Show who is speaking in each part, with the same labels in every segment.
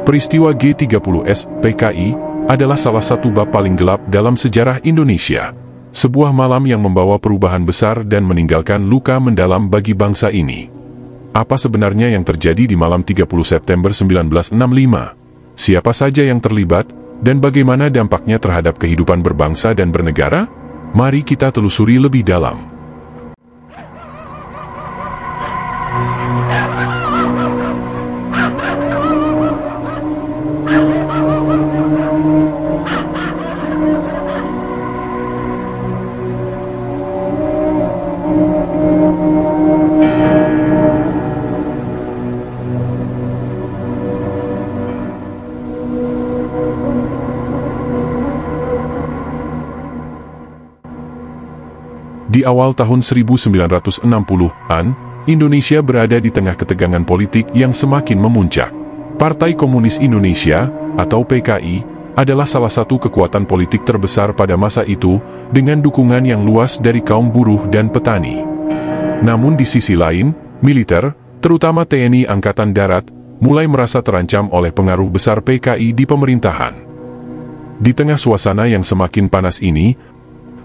Speaker 1: Peristiwa G30S PKI adalah salah satu bab paling gelap dalam sejarah Indonesia. Sebuah malam yang membawa perubahan besar dan meninggalkan luka mendalam bagi bangsa ini. Apa sebenarnya yang terjadi di malam 30 September 1965? Siapa saja yang terlibat, dan bagaimana dampaknya terhadap kehidupan berbangsa dan bernegara? Mari kita telusuri lebih dalam. Di awal tahun 1960-an, Indonesia berada di tengah ketegangan politik yang semakin memuncak. Partai Komunis Indonesia, atau PKI, adalah salah satu kekuatan politik terbesar pada masa itu, dengan dukungan yang luas dari kaum buruh dan petani. Namun di sisi lain, militer, terutama TNI Angkatan Darat, mulai merasa terancam oleh pengaruh besar PKI di pemerintahan. Di tengah suasana yang semakin panas ini,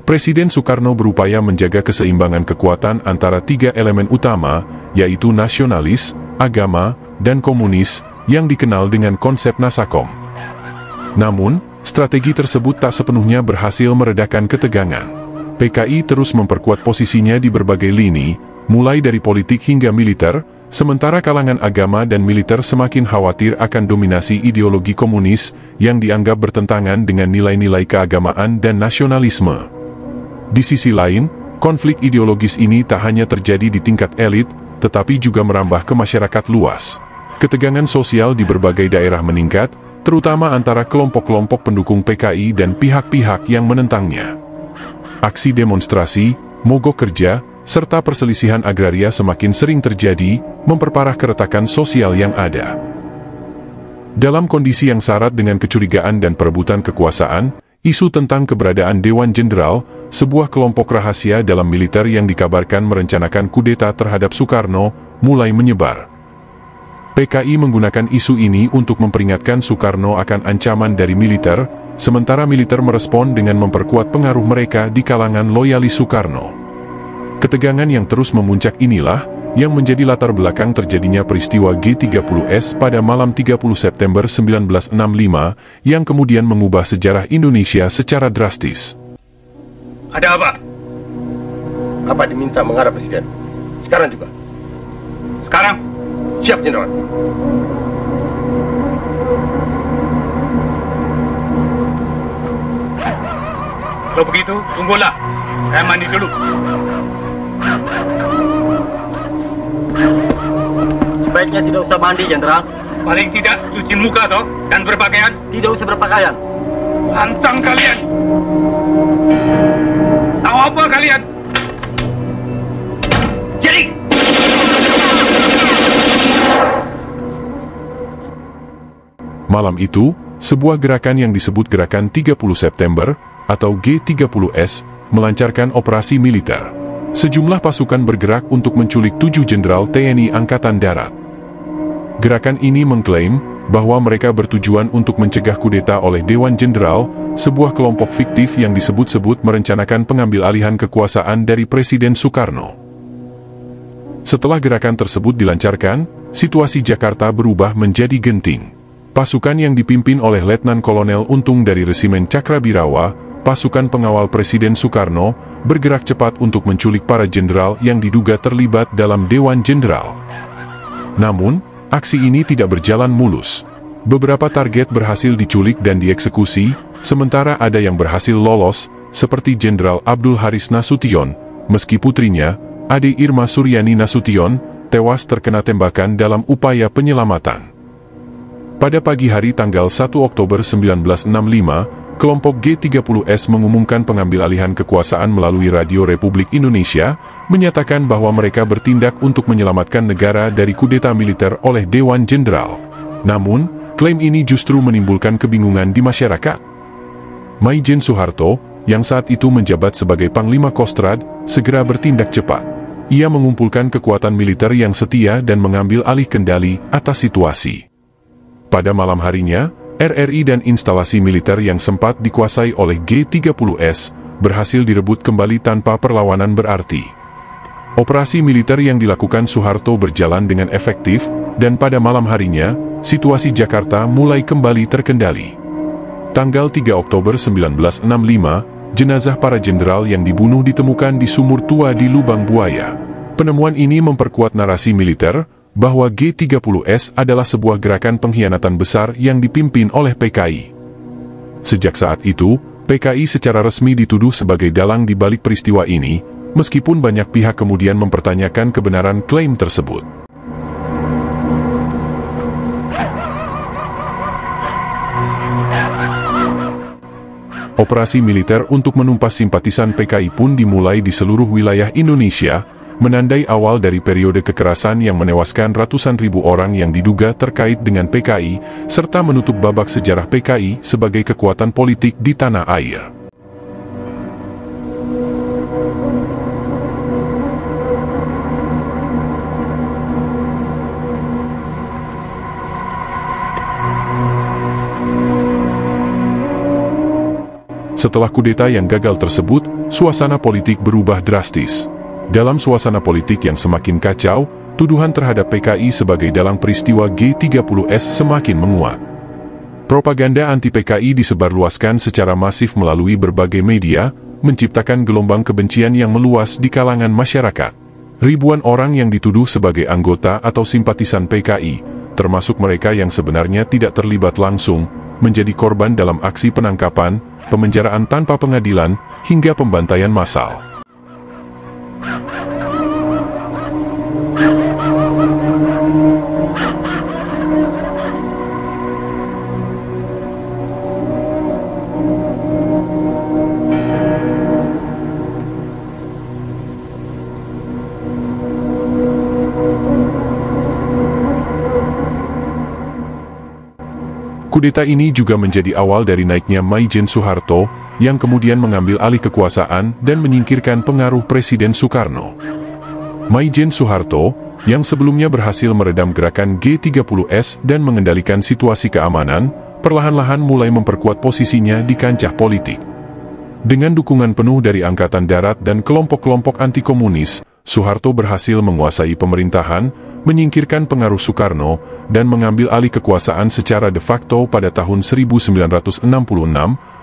Speaker 1: Presiden Soekarno berupaya menjaga keseimbangan kekuatan antara tiga elemen utama, yaitu nasionalis, agama, dan komunis, yang dikenal dengan konsep Nasakom. Namun, strategi tersebut tak sepenuhnya berhasil meredakan ketegangan. PKI terus memperkuat posisinya di berbagai lini, mulai dari politik hingga militer, sementara kalangan agama dan militer semakin khawatir akan dominasi ideologi komunis yang dianggap bertentangan dengan nilai-nilai keagamaan dan nasionalisme. Di sisi lain, konflik ideologis ini tak hanya terjadi di tingkat elit, tetapi juga merambah ke masyarakat luas. Ketegangan sosial di berbagai daerah meningkat, terutama antara kelompok-kelompok pendukung PKI dan pihak-pihak yang menentangnya. Aksi demonstrasi, mogok kerja, serta perselisihan agraria semakin sering terjadi, memperparah keretakan sosial yang ada. Dalam kondisi yang syarat dengan kecurigaan dan perebutan kekuasaan, isu tentang keberadaan Dewan Jenderal, sebuah kelompok rahasia dalam militer yang dikabarkan merencanakan kudeta terhadap Soekarno, mulai menyebar. PKI menggunakan isu ini untuk memperingatkan Soekarno akan ancaman dari militer, sementara militer merespon dengan memperkuat pengaruh mereka di kalangan loyalis Soekarno. Ketegangan yang terus memuncak inilah yang menjadi latar belakang terjadinya peristiwa G30S pada malam 30 September 1965 yang kemudian mengubah sejarah Indonesia secara drastis.
Speaker 2: Ada apa? Apa diminta menghadap Presiden? Sekarang juga. Sekarang, siap Jenderal. Kalau begitu, tunggulah. Saya mandi dulu.
Speaker 3: Sebaiknya tidak usah mandi, Jenderal.
Speaker 2: Paling tidak cuci muka toh dan berpakaian.
Speaker 3: Tidak usah berpakaian.
Speaker 2: Lancang kalian. Tahu apa kalian? Jadi.
Speaker 1: Malam itu, sebuah gerakan yang disebut Gerakan 30 September, atau G30S, melancarkan operasi militer. Sejumlah pasukan bergerak untuk menculik 7 jenderal TNI Angkatan Darat. Gerakan ini mengklaim bahwa mereka bertujuan untuk mencegah kudeta oleh Dewan Jenderal, sebuah kelompok fiktif yang disebut-sebut merencanakan pengambil alihan kekuasaan dari Presiden Soekarno. Setelah gerakan tersebut dilancarkan, situasi Jakarta berubah menjadi genting. Pasukan yang dipimpin oleh Letnan Kolonel Untung dari Resimen Cakrabirawa, pasukan pengawal Presiden Soekarno, bergerak cepat untuk menculik para jenderal yang diduga terlibat dalam Dewan Jenderal. Namun, aksi ini tidak berjalan mulus. Beberapa target berhasil diculik dan dieksekusi, sementara ada yang berhasil lolos, seperti Jenderal Abdul Haris Nasution, meski putrinya, Ade Irma Suryani Nasution, tewas terkena tembakan dalam upaya penyelamatan. Pada pagi hari tanggal 1 Oktober 1965, kelompok G30S mengumumkan pengambil alihan kekuasaan melalui Radio Republik Indonesia, menyatakan bahwa mereka bertindak untuk menyelamatkan negara dari kudeta militer oleh Dewan Jenderal. Namun, klaim ini justru menimbulkan kebingungan di masyarakat. Maijen Soeharto, yang saat itu menjabat sebagai Panglima Kostrad, segera bertindak cepat. Ia mengumpulkan kekuatan militer yang setia dan mengambil alih kendali atas situasi. Pada malam harinya, RRI dan instalasi militer yang sempat dikuasai oleh G30S berhasil direbut kembali tanpa perlawanan berarti. Operasi militer yang dilakukan Soeharto berjalan dengan efektif, dan pada malam harinya, situasi Jakarta mulai kembali terkendali. Tanggal 3 Oktober 1965, jenazah para jenderal yang dibunuh ditemukan di sumur tua di Lubang Buaya. Penemuan ini memperkuat narasi militer bahwa G30S adalah sebuah gerakan pengkhianatan besar yang dipimpin oleh PKI. Sejak saat itu, PKI secara resmi dituduh sebagai dalang di balik peristiwa ini, meskipun banyak pihak kemudian mempertanyakan kebenaran klaim tersebut. Operasi militer untuk menumpas simpatisan PKI pun dimulai di seluruh wilayah Indonesia, menandai awal dari periode kekerasan yang menewaskan ratusan ribu orang yang diduga terkait dengan PKI, serta menutup babak sejarah PKI sebagai kekuatan politik di tanah air. Setelah kudeta yang gagal tersebut, suasana politik berubah drastis. Dalam suasana politik yang semakin kacau, tuduhan terhadap PKI sebagai dalang peristiwa G30S semakin menguat. Propaganda anti-PKI disebarluaskan secara masif melalui berbagai media, menciptakan gelombang kebencian yang meluas di kalangan masyarakat. Ribuan orang yang dituduh sebagai anggota atau simpatisan PKI, termasuk mereka yang sebenarnya tidak terlibat langsung, menjadi korban dalam aksi penangkapan, pemenjaraan tanpa pengadilan, hingga pembantaian massal. Kudeta ini juga menjadi awal dari naiknya Maijen Soeharto, yang kemudian mengambil alih kekuasaan dan menyingkirkan pengaruh Presiden Soekarno. Maijen Soeharto, yang sebelumnya berhasil meredam gerakan G30S dan mengendalikan situasi keamanan, perlahan-lahan mulai memperkuat posisinya di kancah politik. Dengan dukungan penuh dari Angkatan Darat dan kelompok-kelompok anti-komunis, Soeharto berhasil menguasai pemerintahan, menyingkirkan pengaruh Soekarno, dan mengambil alih kekuasaan secara de facto pada tahun 1966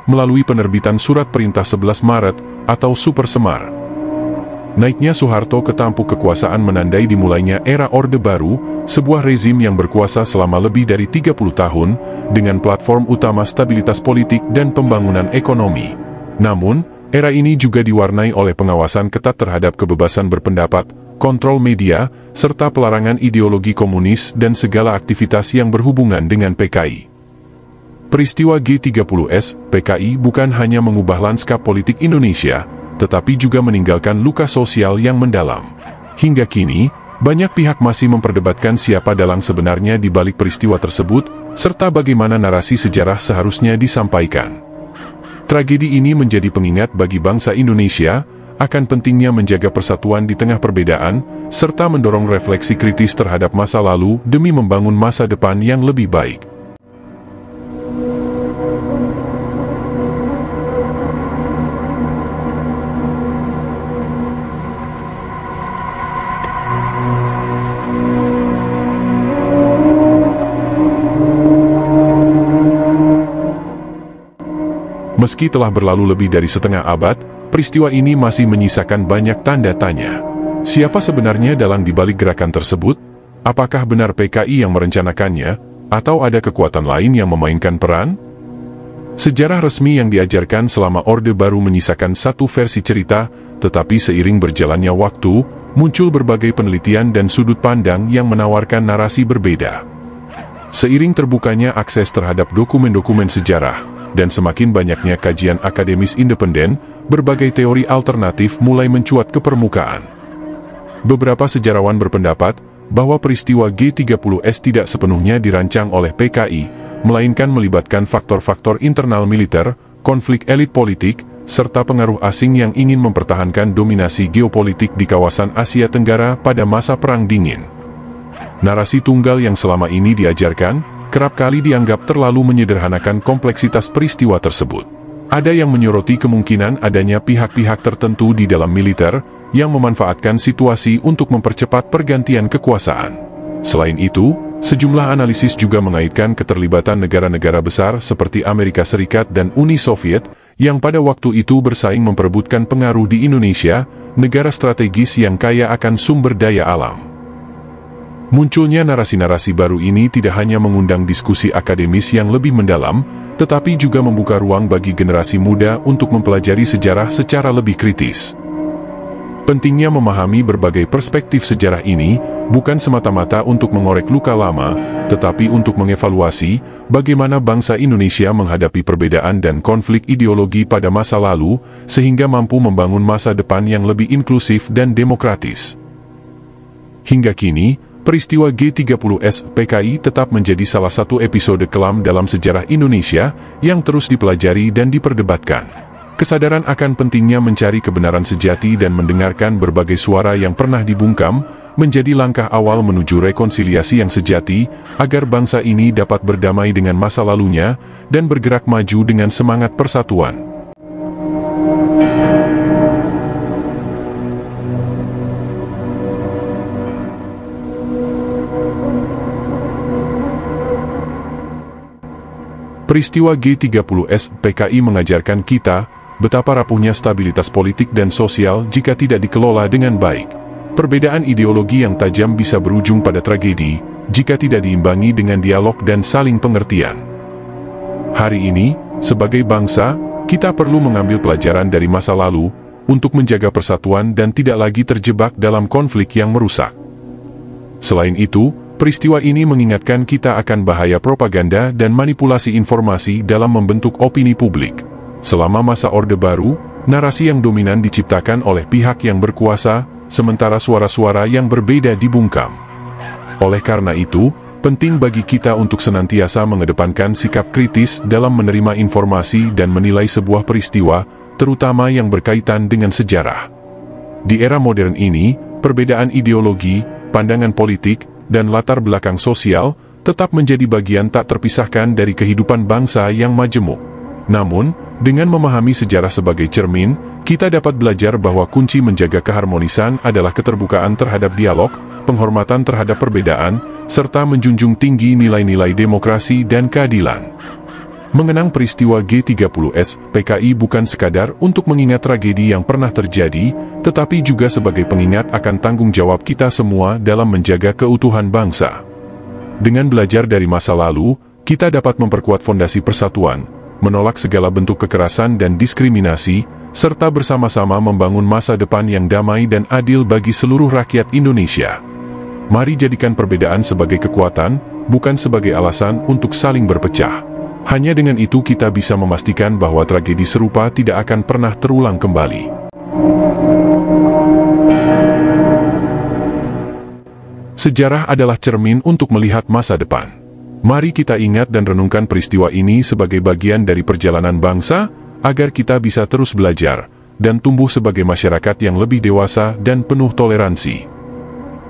Speaker 1: melalui penerbitan Surat Perintah 11 Maret atau Super Semar. Naiknya Soeharto ke tampuk kekuasaan menandai dimulainya era Orde Baru, sebuah rezim yang berkuasa selama lebih dari 30 tahun, dengan platform utama stabilitas politik dan pembangunan ekonomi. Namun, era ini juga diwarnai oleh pengawasan ketat terhadap kebebasan berpendapat, kontrol media, serta pelarangan ideologi komunis dan segala aktivitas yang berhubungan dengan PKI. Peristiwa G30S, PKI bukan hanya mengubah lanskap politik Indonesia, tetapi juga meninggalkan luka sosial yang mendalam. Hingga kini, banyak pihak masih memperdebatkan siapa dalang sebenarnya di balik peristiwa tersebut, serta bagaimana narasi sejarah seharusnya disampaikan. Tragedi ini menjadi pengingat bagi bangsa Indonesia akan pentingnya menjaga persatuan di tengah perbedaan, serta mendorong refleksi kritis terhadap masa lalu demi membangun masa depan yang lebih baik. Meski telah berlalu lebih dari setengah abad, peristiwa ini masih menyisakan banyak tanda tanya. Siapa sebenarnya dalang di balik gerakan tersebut? Apakah benar PKI yang merencanakannya, atau ada kekuatan lain yang memainkan peran? Sejarah resmi yang diajarkan selama Orde Baru menyisakan satu versi cerita, tetapi seiring berjalannya waktu, muncul berbagai penelitian dan sudut pandang yang menawarkan narasi berbeda. Seiring terbukanya akses terhadap dokumen-dokumen sejarah, dan semakin banyaknya kajian akademis independen, berbagai teori alternatif mulai mencuat ke permukaan. Beberapa sejarawan berpendapat bahwa peristiwa G30S tidak sepenuhnya dirancang oleh PKI, melainkan melibatkan faktor-faktor internal militer, konflik elit politik, serta pengaruh asing yang ingin mempertahankan dominasi geopolitik di kawasan Asia Tenggara pada masa Perang Dingin. Narasi tunggal yang selama ini diajarkan, kerap kali dianggap terlalu menyederhanakan kompleksitas peristiwa tersebut. Ada yang menyoroti kemungkinan adanya pihak-pihak tertentu di dalam militer yang memanfaatkan situasi untuk mempercepat pergantian kekuasaan. Selain itu, sejumlah analisis juga mengaitkan keterlibatan negara-negara besar seperti Amerika Serikat dan Uni Soviet yang pada waktu itu bersaing memperebutkan pengaruh di Indonesia, negara strategis yang kaya akan sumber daya alam. Munculnya narasi-narasi baru ini tidak hanya mengundang diskusi akademis yang lebih mendalam, tetapi juga membuka ruang bagi generasi muda untuk mempelajari sejarah secara lebih kritis. Pentingnya memahami berbagai perspektif sejarah ini bukan semata-mata untuk mengorek luka lama, tetapi untuk mengevaluasi bagaimana bangsa Indonesia menghadapi perbedaan dan konflik ideologi pada masa lalu, sehingga mampu membangun masa depan yang lebih inklusif dan demokratis. Hingga kini, peristiwa G30S PKI tetap menjadi salah satu episode kelam dalam sejarah Indonesia yang terus dipelajari dan diperdebatkan. Kesadaran akan pentingnya mencari kebenaran sejati dan mendengarkan berbagai suara yang pernah dibungkam menjadi langkah awal menuju rekonsiliasi yang sejati agar bangsa ini dapat berdamai dengan masa lalunya dan bergerak maju dengan semangat persatuan. Peristiwa G30S PKI mengajarkan kita betapa rapuhnya stabilitas politik dan sosial jika tidak dikelola dengan baik. Perbedaan ideologi yang tajam bisa berujung pada tragedi jika tidak diimbangi dengan dialog dan saling pengertian. Hari ini, sebagai bangsa, kita perlu mengambil pelajaran dari masa lalu untuk menjaga persatuan dan tidak lagi terjebak dalam konflik yang merusak. Selain itu, peristiwa ini mengingatkan kita akan bahaya propaganda dan manipulasi informasi dalam membentuk opini publik. Selama masa Orde Baru, narasi yang dominan diciptakan oleh pihak yang berkuasa, sementara suara-suara yang berbeda dibungkam. Oleh karena itu, penting bagi kita untuk senantiasa mengedepankan sikap kritis dalam menerima informasi dan menilai sebuah peristiwa, terutama yang berkaitan dengan sejarah. Di era modern ini, perbedaan ideologi, pandangan politik, dan latar belakang sosial tetap menjadi bagian tak terpisahkan dari kehidupan bangsa yang majemuk. Namun, dengan memahami sejarah sebagai cermin, kita dapat belajar bahwa kunci menjaga keharmonisan adalah keterbukaan terhadap dialog, penghormatan terhadap perbedaan, serta menjunjung tinggi nilai-nilai demokrasi dan keadilan. Mengenang peristiwa G30S PKI bukan sekadar untuk mengingat tragedi yang pernah terjadi, tetapi juga sebagai pengingat akan tanggung jawab kita semua dalam menjaga keutuhan bangsa. Dengan belajar dari masa lalu, kita dapat memperkuat fondasi persatuan, menolak segala bentuk kekerasan dan diskriminasi, serta bersama-sama membangun masa depan yang damai dan adil bagi seluruh rakyat Indonesia. Mari jadikan perbedaan sebagai kekuatan, bukan sebagai alasan untuk saling berpecah. Hanya dengan itu kita bisa memastikan bahwa tragedi serupa tidak akan pernah terulang kembali. Sejarah adalah cermin untuk melihat masa depan. Mari kita ingat dan renungkan peristiwa ini sebagai bagian dari perjalanan bangsa, agar kita bisa terus belajar dan tumbuh sebagai masyarakat yang lebih dewasa dan penuh toleransi.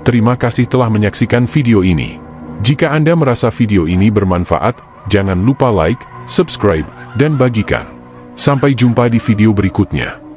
Speaker 1: Terima kasih telah menyaksikan video ini. Jika Anda merasa video ini bermanfaat, jangan lupa like, subscribe, dan bagikan. Sampai jumpa di video berikutnya.